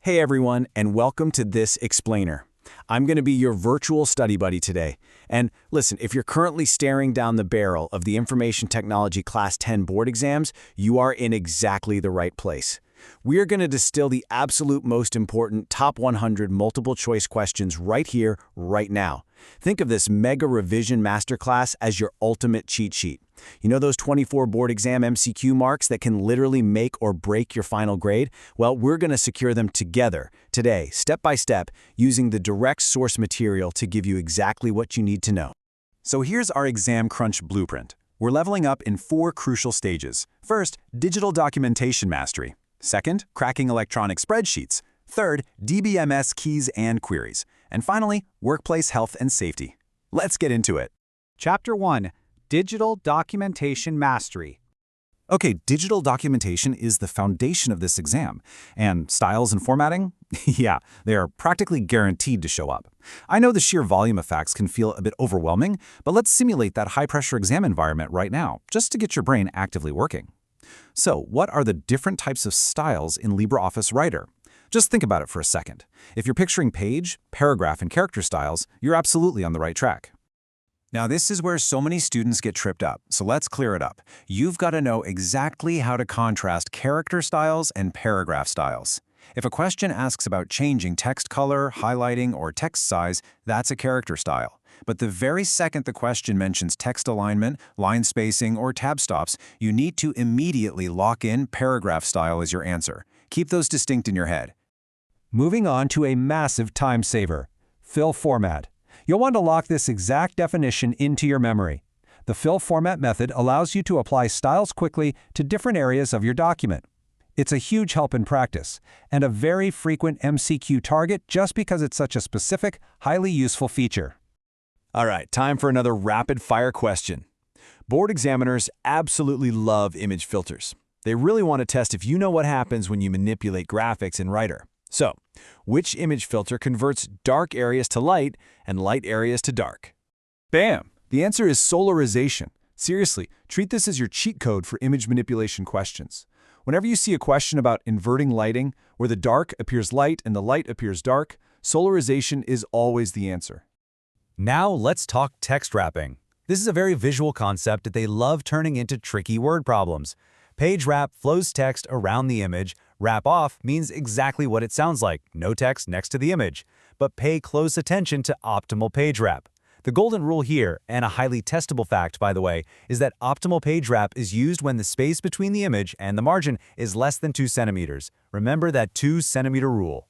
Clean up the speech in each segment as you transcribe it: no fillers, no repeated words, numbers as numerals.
Hey everyone, and welcome to this explainer. I'm going to be your virtual study buddy today. And listen, if you're currently staring down the barrel of the Information Technology Class 10 board exams, you are in exactly the right place. We're going to distill the absolute most important top 100 multiple choice questions right here, right now. Think of this mega revision masterclass as your ultimate cheat sheet. You know those 24 board exam MCQ marks that can literally make or break your final grade? Well, we're going to secure them together, today, step by step, using the direct source material to give you exactly what you need to know. So here's our exam crunch blueprint. We're leveling up in 4 crucial stages. First, digital documentation mastery. Second, cracking electronic spreadsheets. Third, DBMS keys and queries. And finally, workplace health and safety. Let's get into it. Chapter 1, Digital Documentation Mastery. Okay, digital documentation is the foundation of this exam. And styles and formatting? Yeah, they are practically guaranteed to show up. I know the sheer volume of facts can feel a bit overwhelming, but let's simulate that high-pressure exam environment right now, just to get your brain actively working. So, what are the different types of styles in LibreOffice Writer? Just think about it for a second. If you're picturing page, paragraph, and character styles, you're absolutely on the right track. Now, this is where so many students get tripped up, so let's clear it up. You've got to know exactly how to contrast character styles and paragraph styles. If a question asks about changing text color, highlighting, or text size, that's a character style. But the very second the question mentions text alignment, line spacing, or tab stops, you need to immediately lock in paragraph style as your answer. Keep those distinct in your head. Moving on to a massive time saver, fill format. You'll want to lock this exact definition into your memory. The fill format method allows you to apply styles quickly to different areas of your document. It's a huge help in practice, and a very frequent MCQ target just because it's such a specific, highly useful feature. All right, time for another rapid-fire question. Board examiners absolutely love image filters. They really want to test if you know what happens when you manipulate graphics in Writer. So, which image filter converts dark areas to light and light areas to dark? Bam! The answer is solarization. Seriously, treat this as your cheat code for image manipulation questions. Whenever you see a question about inverting lighting, where the dark appears light and the light appears dark, solarization is always the answer. Now let's talk text wrapping. This is a very visual concept that they love turning into tricky word problems. Page wrap flows text around the image. Wrap off means exactly what it sounds like, no text next to the image. But pay close attention to optimal page wrap. The golden rule here, and a highly testable fact by the way, is that optimal page wrap is used when the space between the image and the margin is less than 2 centimeters. Remember that 2-centimeter rule.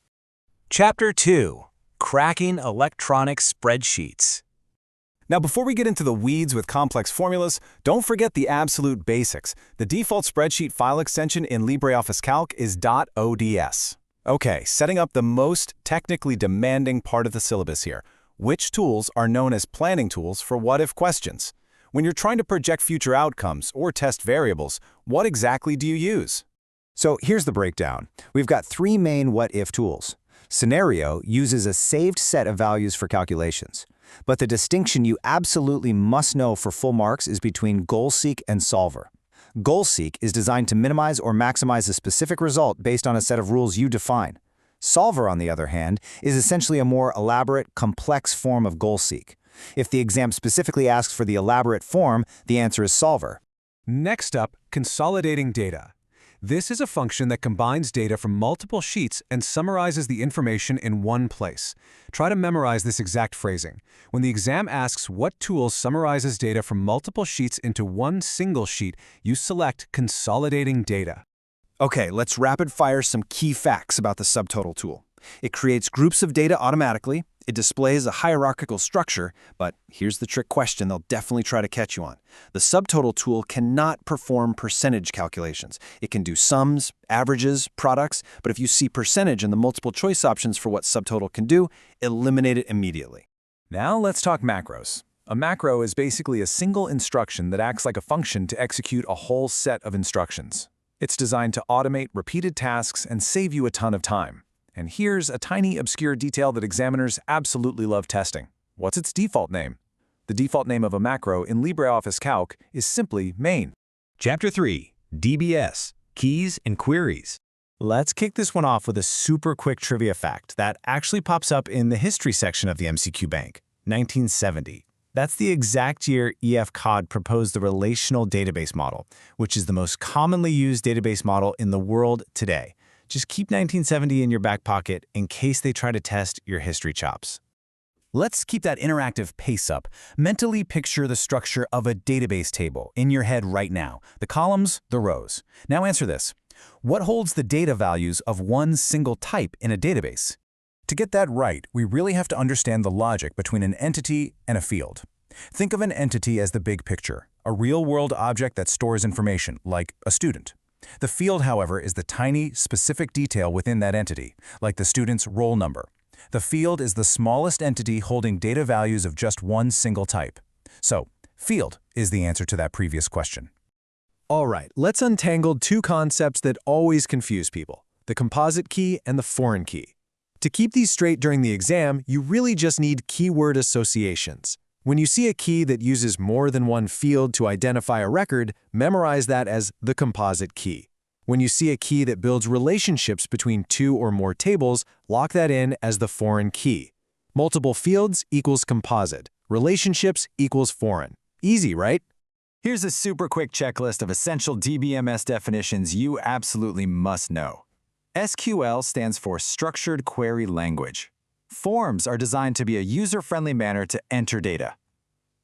Chapter 2, Cracking Electronic Spreadsheets. Now, before we get into the weeds with complex formulas, don't forget the absolute basics. The default spreadsheet file extension in LibreOffice Calc is .ods. Okay, setting up the most technically demanding part of the syllabus here. Which tools are known as planning tools for what-if questions? When you're trying to project future outcomes or test variables, what exactly do you use? So here's the breakdown. We've got 3 main what-if tools. Scenario uses a saved set of values for calculations. But the distinction you absolutely must know for full marks is between goal-seek and solver. Goal-seek is designed to minimize or maximize a specific result based on a set of rules you define. Solver, on the other hand, is essentially a more elaborate, complex form of goal-seek. If the exam specifically asks for the elaborate form, the answer is solver. Next up, consolidating data. This is a function that combines data from multiple sheets and summarizes the information in one place. Try to memorize this exact phrasing. When the exam asks what tool summarizes data from multiple sheets into one single sheet, you select consolidating data. Okay, let's rapid-fire some key facts about the subtotal tool. It creates groups of data automatically. It displays a hierarchical structure, but here's the trick question they'll definitely try to catch you on. The subtotal tool cannot perform percentage calculations. It can do sums, averages, products, but if you see percentage in the multiple choice options for what subtotal can do, eliminate it immediately. Now let's talk macros. A macro is basically a single instruction that acts like a function to execute a whole set of instructions. It's designed to automate repeated tasks and save you a ton of time. And here's a tiny obscure detail that examiners absolutely love testing. What's its default name? The default name of a macro in LibreOffice Calc is simply main. Chapter 3, DBS, Keys and Queries. Let's kick this one off with a super quick trivia fact that actually pops up in the history section of the MCQ Bank, 1970. That's the exact year E.F. Codd proposed the relational database model, which is the most commonly used database model in the world today. Just keep 1970 in your back pocket in case they try to test your history chops. Let's keep that interactive pace up. Mentally picture the structure of a database table in your head right now. The columns, the rows. Now answer this. What holds the data values of one single type in a database? To get that right, we really have to understand the logic between an entity and a field. Think of an entity as the big picture, a real-world object that stores information, like a student. The field, however, is the tiny, specific detail within that entity, like the student's roll number. The field is the smallest entity holding data values of just one single type. So, field is the answer to that previous question. All right, let's untangle two concepts that always confuse people, the composite key and the foreign key. To keep these straight during the exam, you really just need keyword associations. When you see a key that uses more than one field to identify a record, memorize that as the composite key. When you see a key that builds relationships between two or more tables, lock that in as the foreign key. Multiple fields equals composite. Relationships equals foreign. Easy, right? Here's a super quick checklist of essential DBMS definitions you absolutely must know. SQL stands for Structured Query Language. Forms are designed to be a user-friendly manner to enter data.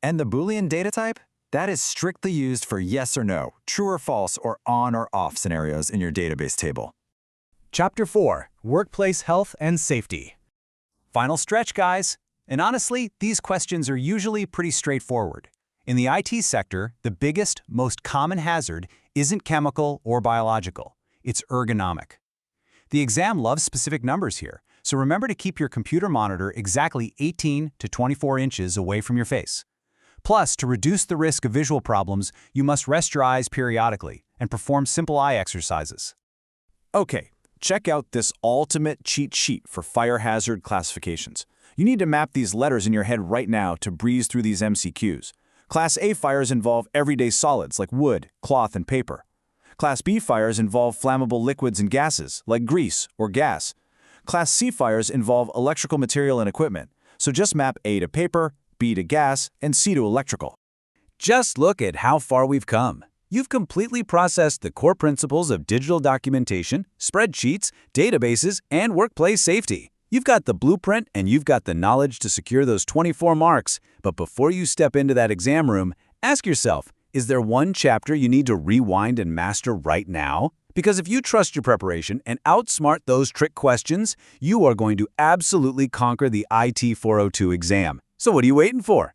And the Boolean data type? That is strictly used for yes or no, true or false, or on or off scenarios in your database table. Chapter 4, Workplace Health and Safety. Final stretch, guys. And honestly, these questions are usually pretty straightforward. In the IT sector, the biggest, most common hazard isn't chemical or biological. It's ergonomic. The exam loves specific numbers here, so remember to keep your computer monitor exactly 18 to 24 inches away from your face. Plus, to reduce the risk of visual problems, you must rest your eyes periodically and perform simple eye exercises. Okay, check out this ultimate cheat sheet for fire hazard classifications. You need to map these letters in your head right now to breeze through these MCQs. Class A fires involve everyday solids like wood, cloth, and paper. Class B fires involve flammable liquids and gases, like grease or gas. Class C fires involve electrical material and equipment, so just map A to paper, B to gas, and C to electrical. Just look at how far we've come. You've completely processed the core principles of digital documentation, spreadsheets, databases, and workplace safety. You've got the blueprint and you've got the knowledge to secure those 24 marks. But before you step into that exam room, ask yourself, is there one chapter you need to rewind and master right now? Because if you trust your preparation and outsmart those trick questions, you are going to absolutely conquer the IT 402 exam. So what are you waiting for?